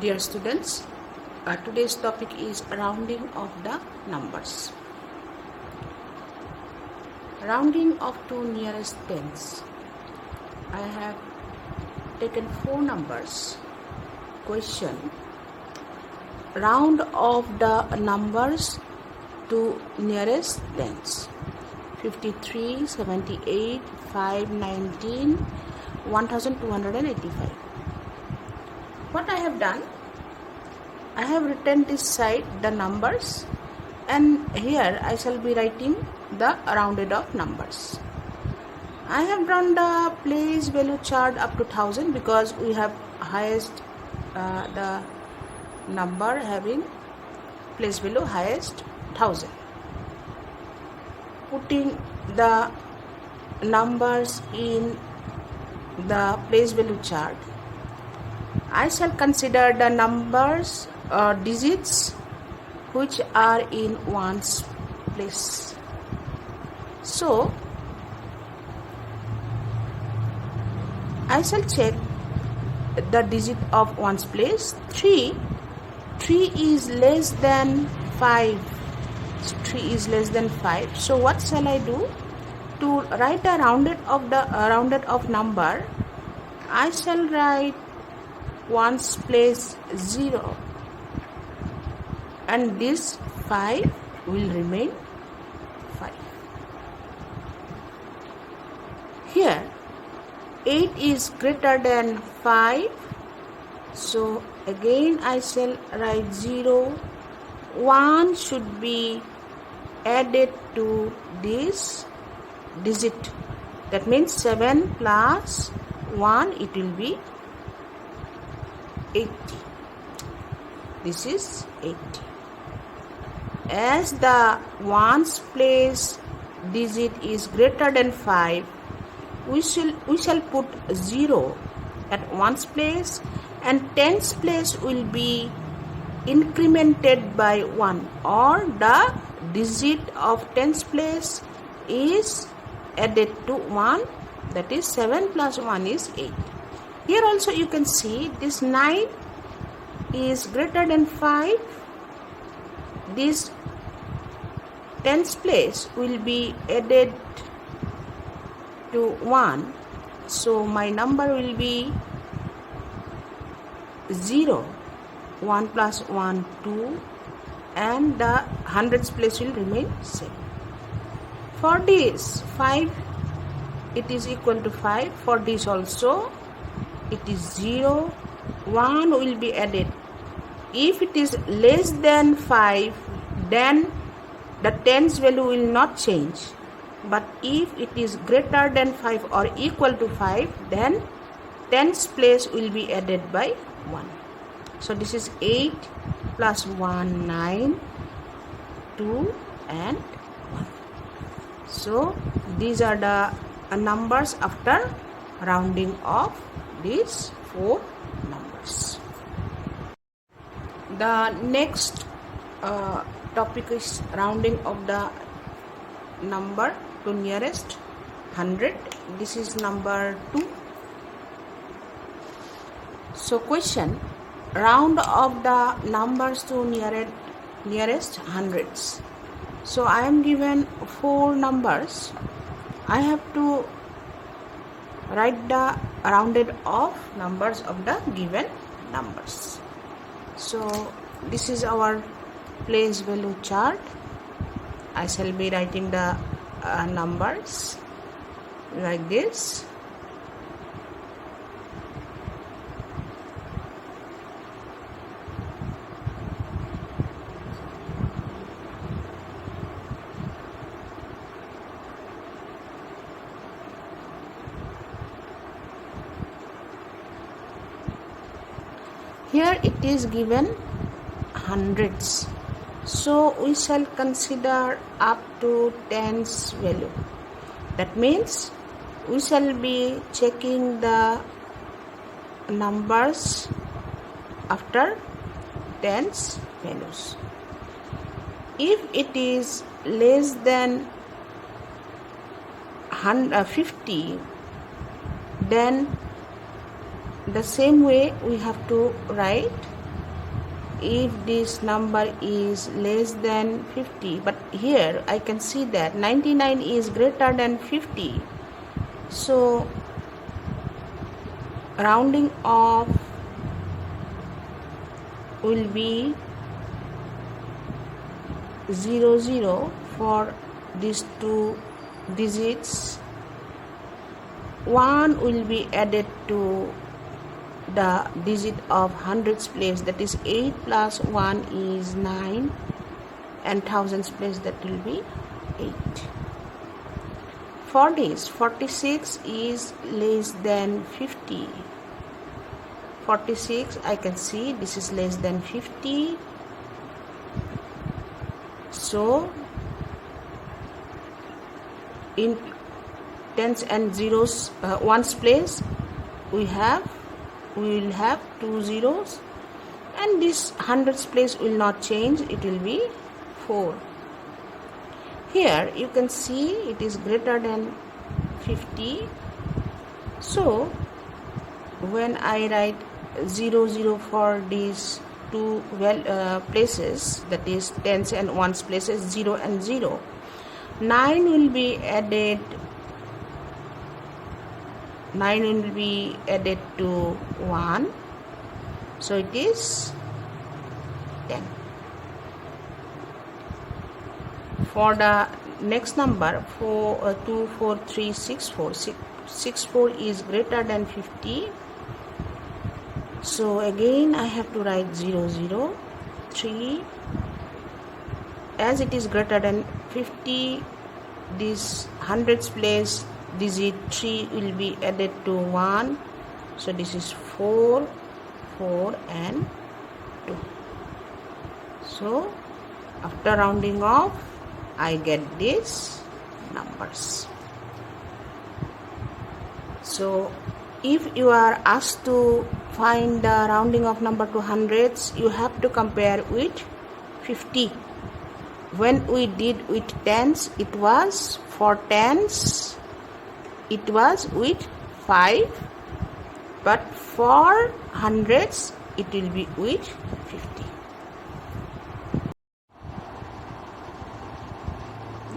Dear students, today's topic is rounding of the numbers. Rounding of two nearest tens. I have taken four numbers. Question: round of the numbers to nearest tens. 53, 78, 519, 1285. What I have done, I have written this side the numbers, and here I shall be writing the rounded off numbers. I have drawn the place value chart up to 1000 because we have highest the number having place value highest 1000. Putting the numbers in the place value chart, I shall consider the numbers or digits which are in ones place. So, I shall check the digit of ones place. 3 is less than 5. 3 is less than 5. So what shall I do? To write a rounded of number, I shall write ones place 0, and this 5 will remain 5. Here 8 is greater than 5, so again I shall write 0. 1 should be added to this digit, that means 7 plus 1, it will be 80. This is 80. As the ones place digit is greater than 5, we shall put 0 at ones place, and tens place will be incremented by 1, or the digit of tens place is added to 1, that is 7 plus 1 is 8. Here also you can see this 9 is greater than 5. This tens place will be added to 1. So my number will be 0. 1 plus 1, 2. And the hundreds place will remain same. For this 5, it is equal to 5. For this also, it is 0. 1 will be added. If it is less than 5, then the tens value will not change. But if it is greater than 5 or equal to 5, then tens place will be added by 1. So this is 8 plus 1, 9, 2 and 1. So these are the numbers after rounding off these four numbers. The next topic is rounding of the number to nearest 100. This is number 2. So question: round of the numbers to nearest hundreds. So I am given 4 numbers. I have to write the rounded off numbers of the given numbers. So this is our place value chart. I shall be writing the numbers like this. Here it is given hundreds, so we shall consider up to tens value. That means we shall be checking the numbers after tens values. If it is less than 50, then the same way we have to write if this number is less than 50, but here I can see that 99 is greater than 50, so rounding off will be 00 for these two digits. 1 will be added to the digit of hundreds place, that is 8 plus 1 is 9, and thousands place, that will be 8. For this 46 is less than 50. 46 I can see this is less than 50, so in tens and zeros ones place we will have 2 zeros, and this hundreds place will not change, it will be 4. Here you can see it is greater than 50, so when I write 00 for these two places, that is tens and ones places, 0 and 0, 9 will be added, 9 will be added to 1, so it is 10. For the next number 24364, 64 is greater than 50, so again I have to write 00, 3, as it is greater than 50, this hundreds place digit 3 will be added to 1, so this is 4, 4 and 2. So after rounding off I get these numbers. So if you are asked to find the rounding of number to hundreds, you have to compare with 50. When we did with tens, it was for tens it was with 5, but for hundreds it will be with 50.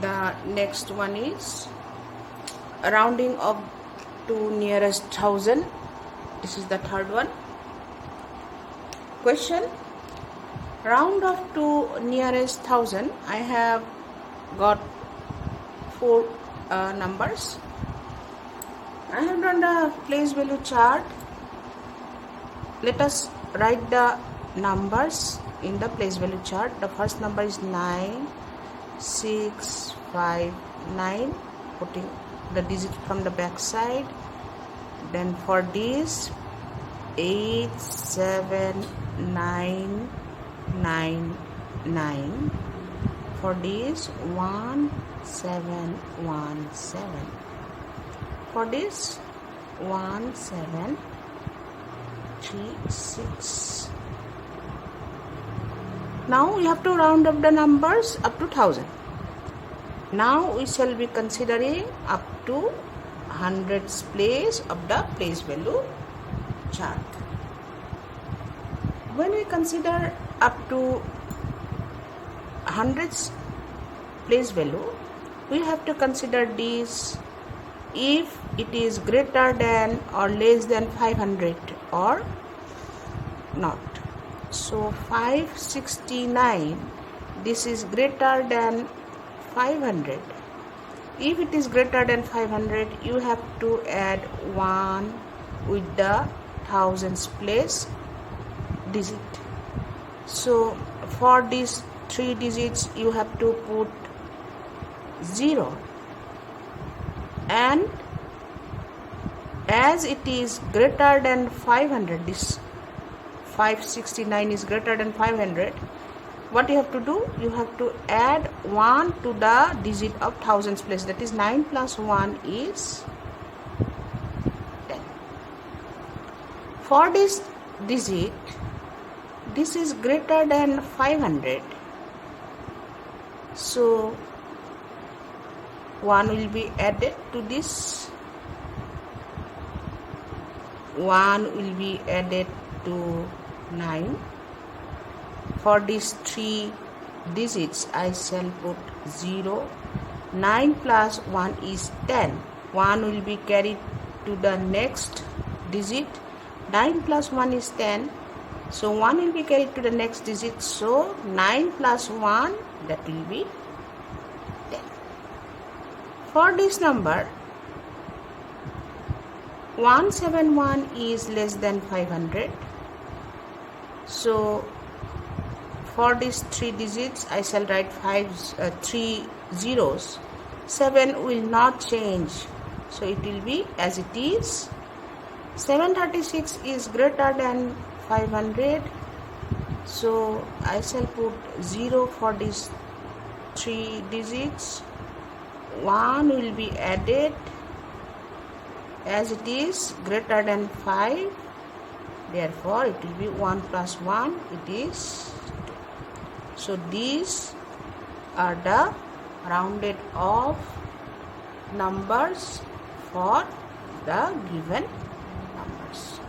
The next one is rounding up to nearest thousand. This is the third one. Question: round off to nearest thousand. I have got 4 numbers. I have done the place value chart. Let us write the numbers in the place value chart. The first number is 9, 6, 5, 9, putting the digit from the back side. Then for this 8, 7, 9, 9, 9. For this 1, 7, 1, 7. For this 1, 7, 3, 6. Now we have to round up the numbers up to 1000. Now we shall be considering up to hundreds place of the place value chart. When we consider up to hundreds place value, we have to consider this if it is greater than or less than 500 or not. So 569, this is greater than 500. If it is greater than 500, you have to add 1 with the thousands place digit. So for these 3 digits you have to put 0, and as it is greater than 500, this 569 is greater than 500, what you have to do, you have to add 1 to the digit of thousands place, that is 9 plus 1 is 10. For this digit, this is greater than 500, so 1 will be added to this, 1 will be added to 9, For these 3 digits, I shall put 0. 9 plus 1 is 10. 1 will be carried to the next digit. 9 plus 1 is 10. So 1 will be carried to the next digit. So 9 plus 1, that will be 10. For this number, 171 is less than 500. So for these 3 digits, I shall write 3 zeros. 7 will not change, so it will be as it is. 736 is greater than 500, so I shall put 0 for these 3 digits. 1 will be added as it is greater than 5. Therefore, it will be 1 plus 1, it is 2. So, these are the rounded off numbers for the given numbers.